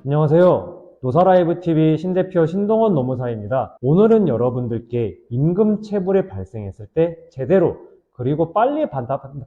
안녕하세요. 노사라이브TV 신대표 신동원 노무사입니다. 오늘은 여러분들께 임금 체불이 발생했을 때 제대로 그리고 빨리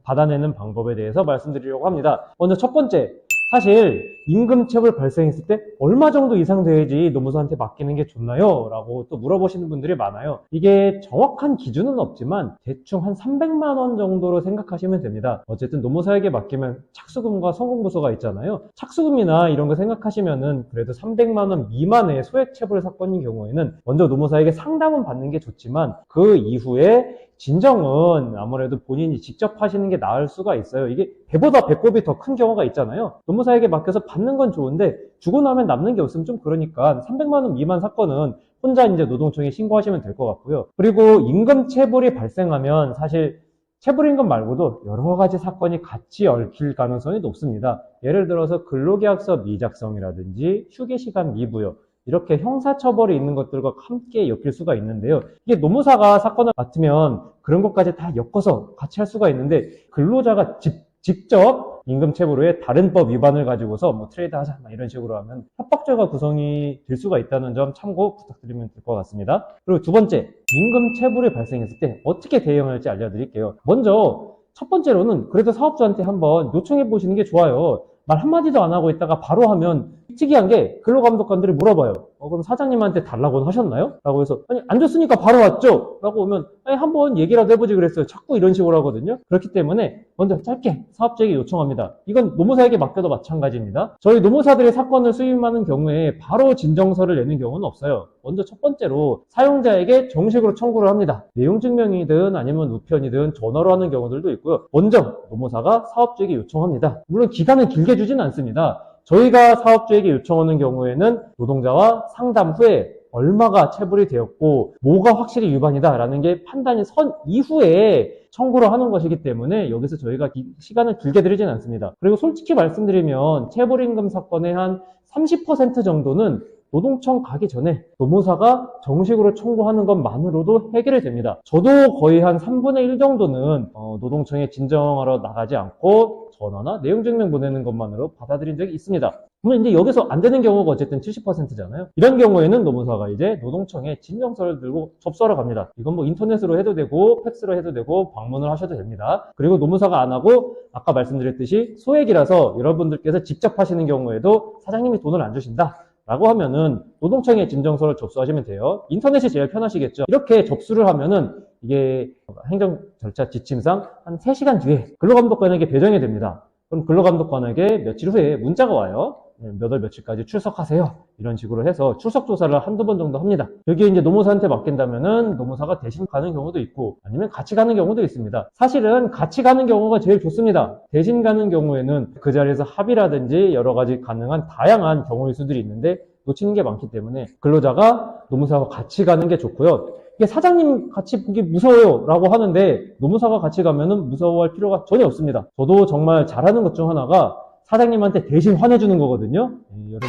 받아내는 방법에 대해서 말씀드리려고 합니다. 먼저 첫 번째, 사실 임금 체불 발생했을 때 얼마 정도 이상 돼야지 노무사한테 맡기는 게 좋나요? 라고 또 물어보시는 분들이 많아요. 이게 정확한 기준은 없지만 대충 한 300만 원 정도로 생각하시면 됩니다. 어쨌든 노무사에게 맡기면 착수금과 성공부서가 있잖아요. 착수금이나 이런 거 생각하시면은 그래도 300만 원 미만의 소액 체불 사건인 경우에는 먼저 노무사에게 상담은 받는 게 좋지만 그 이후에 진정은 아무래도 본인이 직접 하시는 게 나을 수가 있어요. 이게 배보다 배꼽이 더 큰 경우가 있잖아요. 노무사에게 맡겨서 받는 건 좋은데 주고 나면 남는 게 없으면 좀 그러니까 300만 원 미만 사건은 혼자 이제 노동청에 신고하시면 될 것 같고요. 그리고 임금 체불이 발생하면 사실 체불임금 말고도 여러 가지 사건이 같이 얽힐 가능성이 높습니다. 예를 들어서 근로계약서 미작성이라든지 휴게시간 미부여, 이렇게 형사처벌이 있는 것들과 함께 엮일 수가 있는데요. 이게 노무사가 사건을 맡으면 그런 것까지 다 엮어서 같이 할 수가 있는데 근로자가 직접 임금체불 후에 다른 법 위반을 가지고서 뭐 트레이드 하자 이런 식으로 하면 협박죄가 구성이 될 수가 있다는 점 참고 부탁드리면 될 것 같습니다. 그리고 두 번째, 임금체불이 발생했을 때 어떻게 대응할지 알려드릴게요. 먼저 첫 번째로는 그래도 사업주한테 한번 요청해 보시는 게 좋아요. 말 한마디도 안 하고 있다가 바로 하면 특이한 게 근로감독관들이 물어봐요. 그럼 사장님한테 달라고는 하셨나요? 라고 해서 아니 안 줬으니까 바로 왔죠? 라고 오면 아니 한번 얘기라도 해보지 그랬어요. 자꾸 이런 식으로 하거든요. 그렇기 때문에 먼저 짧게 사업주에게 요청합니다. 이건 노무사에게 맡겨도 마찬가지입니다. 저희 노무사들이 사건을 수임하는 경우에 바로 진정서를 내는 경우는 없어요. 먼저 첫 번째로 사용자에게 정식으로 청구를 합니다. 내용증명이든 아니면 우편이든 전화로 하는 경우들도 있고요. 먼저 노무사가 사업주에게 요청합니다. 물론 기간은 길게 주진 않습니다. 저희가 사업주에게 요청하는 경우에는 노동자와 상담 후에 얼마가 체불이 되었고 뭐가 확실히 위반이다라는 게 판단이 선 이후에 청구를 하는 것이기 때문에 여기서 저희가 시간을 길게 드리진 않습니다. 그리고 솔직히 말씀드리면 체불임금 사건의 한 30% 정도는 노동청 가기 전에 노무사가 정식으로 청구하는 것만으로도 해결이 됩니다. 저도 거의 한 3분의 1 정도는 노동청에 진정하러 나가지 않고 전화나 내용증명 보내는 것만으로 받아들인 적이 있습니다. 그러면 이제 여기서 안 되는 경우가 어쨌든 70%잖아요. 이런 경우에는 노무사가 이제 노동청에 진정서를 들고 접수하러 갑니다. 이건 뭐 인터넷으로 해도 되고 팩스로 해도 되고 방문을 하셔도 됩니다. 그리고 노무사가 안 하고 아까 말씀드렸듯이 소액이라서 여러분들께서 직접 하시는 경우에도 사장님이 돈을 안 주신다 라고 하면은 노동청에 진정서를 접수하시면 돼요. 인터넷이 제일 편하시겠죠. 이렇게 접수를 하면은 이게 행정 절차 지침상 한 3시간 뒤에 근로감독관에게 배정이 됩니다. 그럼 근로감독관에게 며칠 후에 문자가 와요. 몇 월 며칠까지 출석하세요. 이런 식으로 해서 출석 조사를 한두 번 정도 합니다. 여기에 이제 노무사한테 맡긴다면은 노무사가 대신 가는 경우도 있고 아니면 같이 가는 경우도 있습니다. 사실은 같이 가는 경우가 제일 좋습니다. 대신 가는 경우에는 그 자리에서 합의라든지 여러 가지 가능한 다양한 경우의 수들이 있는데 놓치는 게 많기 때문에 근로자가 노무사와 같이 가는 게 좋고요. 이게 사장님 같이 보기 무서워요 라고 하는데 노무사가 같이 가면은 무서워할 필요가 전혀 없습니다. 저도 정말 잘하는 것 중 하나가 사장님한테 대신 화내주는 거거든요. 여러분들이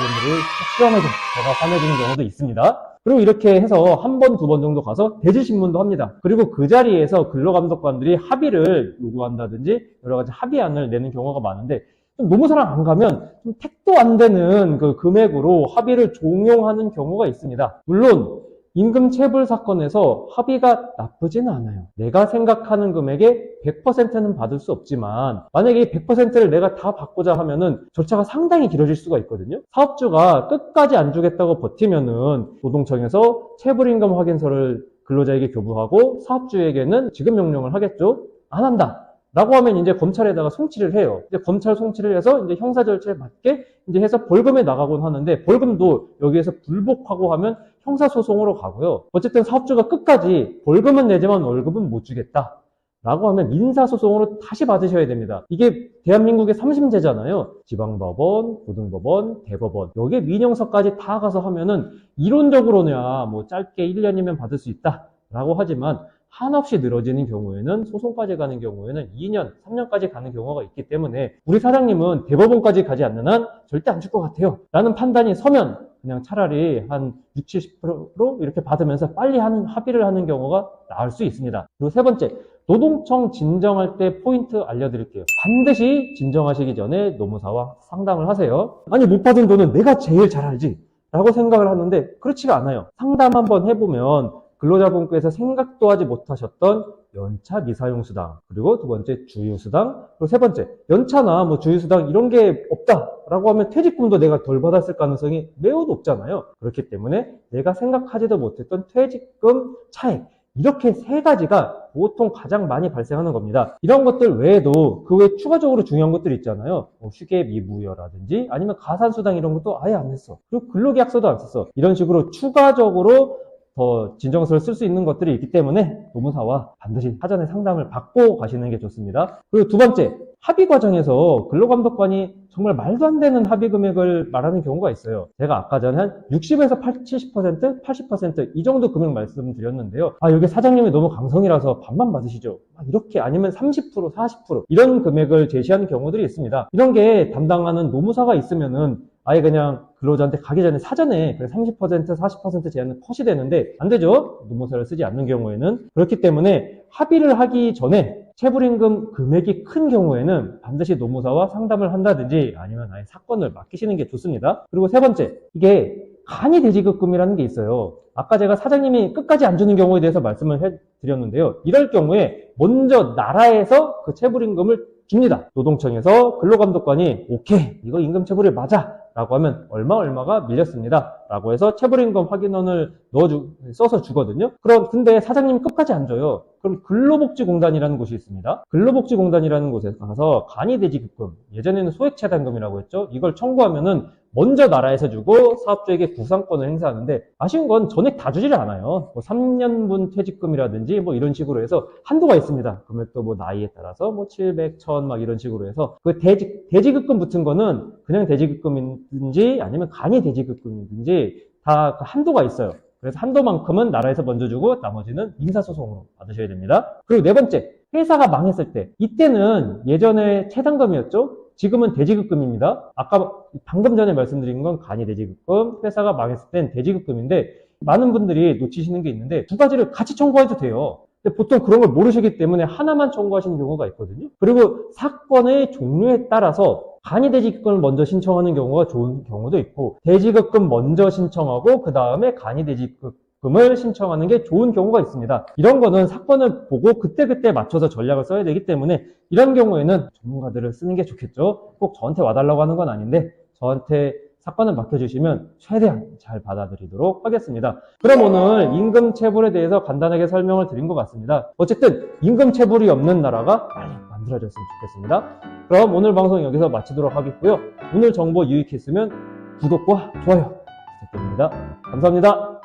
시험에서 제가 화내주는 경우도 있습니다. 그리고 이렇게 해서 한 번, 두 번 정도 가서 대질신문도 합니다. 그리고 그 자리에서 근로감독관들이 합의를 요구한다든지 여러 가지 합의안을 내는 경우가 많은데 노무사랑 안 가면 좀 택도 안 되는 그 금액으로 합의를 종용하는 경우가 있습니다. 물론 임금 체불 사건에서 합의가 나쁘지는 않아요. 내가 생각하는 금액의 100%는 받을 수 없지만 만약에 100%를 내가 다 받고자 하면은 절차가 상당히 길어질 수가 있거든요. 사업주가 끝까지 안 주겠다고 버티면은 노동청에서 체불임금 확인서를 근로자에게 교부하고 사업주에게는 지급 명령을 하겠죠. 안 한다 라고 하면 이제 검찰에다가 송치를 해요. 이제 검찰 송치를 해서 이제 형사 절차에 맞게 이제 해서 벌금에 나가곤 하는데 벌금도 여기에서 불복하고 하면 형사소송으로 가고요. 어쨌든 사업주가 끝까지 벌금은 내지만 월급은 못 주겠다 라고 하면 민사소송으로 다시 받으셔야 됩니다. 이게 대한민국의 3심제잖아요. 지방법원, 고등법원, 대법원 여기에 민형사까지 다 가서 하면은 이론적으로는 뭐 짧게 1년이면 받을 수 있다 라고 하지만 한없이 늘어지는 경우에는 소송까지 가는 경우에는 2년, 3년까지 가는 경우가 있기 때문에 우리 사장님은 대법원까지 가지 않는 한 절대 안 줄 것 같아요 라는 판단이 서면 그냥 차라리 한 60, 70% 이렇게 받으면서 빨리 합의를 하는 경우가 나을 수 있습니다. 그리고 세 번째, 노동청 진정할 때 포인트 알려드릴게요. 반드시 진정하시기 전에 노무사와 상담을 하세요. 아니, 못 받은 돈은 내가 제일 잘 알지 라고 생각을 하는데 그렇지가 않아요. 상담 한번 해보면 근로자분께서 생각도 하지 못하셨던 연차 미사용수당, 그리고 두 번째 주휴수당, 그리고 세 번째 연차나 뭐 주휴수당 이런 게 없다라고 하면 퇴직금도 내가 덜 받았을 가능성이 매우 높잖아요. 그렇기 때문에 내가 생각하지도 못했던 퇴직금 차액, 이렇게 세 가지가 보통 가장 많이 발생하는 겁니다. 이런 것들 외에도 그 외에 추가적으로 중요한 것들이 있잖아요. 휴게 미부여라든지 아니면 가산수당 이런 것도 아예 안 냈어. 그리고 근로계약서도 안 썼어. 이런 식으로 추가적으로 더 진정서를 쓸 수 있는 것들이 있기 때문에 노무사와 반드시 사전에 상담을 받고 가시는 게 좋습니다. 그리고 두 번째, 합의 과정에서 근로감독관이 정말 말도 안 되는 합의 금액을 말하는 경우가 있어요. 제가 아까 전에 한 60에서 70%, 80% 이 정도 금액 말씀드렸는데요. 여기 사장님이 너무 강성이라서 반만 받으시죠. 이렇게 아니면 30%, 40% 이런 금액을 제시하는 경우들이 있습니다. 이런 게 담당하는 노무사가 있으면은 아예 그냥 근로자한테 가기 전에 사전에 30%, 40% 제한은 컷이 되는데 안 되죠. 노무사를 쓰지 않는 경우에는. 그렇기 때문에 합의를 하기 전에 체불임금 금액이 큰 경우에는 반드시 노무사와 상담을 한다든지 아니면 아예 사건을 맡기시는 게 좋습니다. 그리고 세 번째, 이게 간이 대지급금이라는 게 있어요. 아까 제가 사장님이 끝까지 안 주는 경우에 대해서 말씀을 해드렸는데요. 이럴 경우에 먼저 나라에서 그 체불임금을 줍니다. 노동청에서 근로감독관이 오케이, 이거 임금체불이 맞아 라고 하면 얼마가 밀렸습니다 라고 해서 체불임금 확인원을 써서 주거든요. 근데 사장님이 끝까지 안 줘요. 그럼 근로복지공단이라는 곳이 있습니다. 근로복지공단이라는 곳에 가서 간이대지급금, 예전에는 소액체당금이라고 했죠. 이걸 청구하면은 먼저 나라에서 주고 사업주에게 구상권을 행사하는데 아쉬운 건 전액 다 주지를 않아요. 3년분 퇴직금이라든지 이런 식으로 해서 한도가 있습니다. 금액도 나이에 따라서 700, 1000 이런 식으로 해서 그 대지급금 붙은 거는 그냥 대지급금이든지 아니면 간이 대지급금이든지 다 한도가 있어요. 그래서 한도만큼은 나라에서 먼저 주고 나머지는 민사소송으로 받으셔야 됩니다. 그리고 네 번째, 회사가 망했을 때 이때는 예전에 체당금이었죠. 지금은 대지급금입니다. 아까 방금 전에 말씀드린 건 간이 대지급금, 회사가 망했을 땐 대지급금인데 많은 분들이 놓치시는 게 있는데 두 가지를 같이 청구해도 돼요. 근데 보통 그런 걸 모르시기 때문에 하나만 청구하시는 경우가 있거든요. 그리고 사건의 종류에 따라서 간이 대지급금을 먼저 신청하는 경우가 좋은 경우도 있고 대지급금 먼저 신청하고 그 다음에 간이 대지급금을 신청하는 게 좋은 경우가 있습니다. 이런 거는 사건을 보고 그때그때 맞춰서 전략을 써야 되기 때문에 이런 경우에는 전문가들을 쓰는 게 좋겠죠. 꼭 저한테 와달라고 하는 건 아닌데 저한테 사건을 맡겨주시면 최대한 잘 받아들이도록 하겠습니다. 그럼 오늘 임금체불에 대해서 간단하게 설명을 드린 것 같습니다. 어쨌든 임금체불이 없는 나라가 빨리 만들어졌으면 좋겠습니다. 그럼 오늘 방송 여기서 마치도록 하겠고요. 오늘 정보 유익했으면 구독과 좋아요 부탁드립니다. 감사합니다.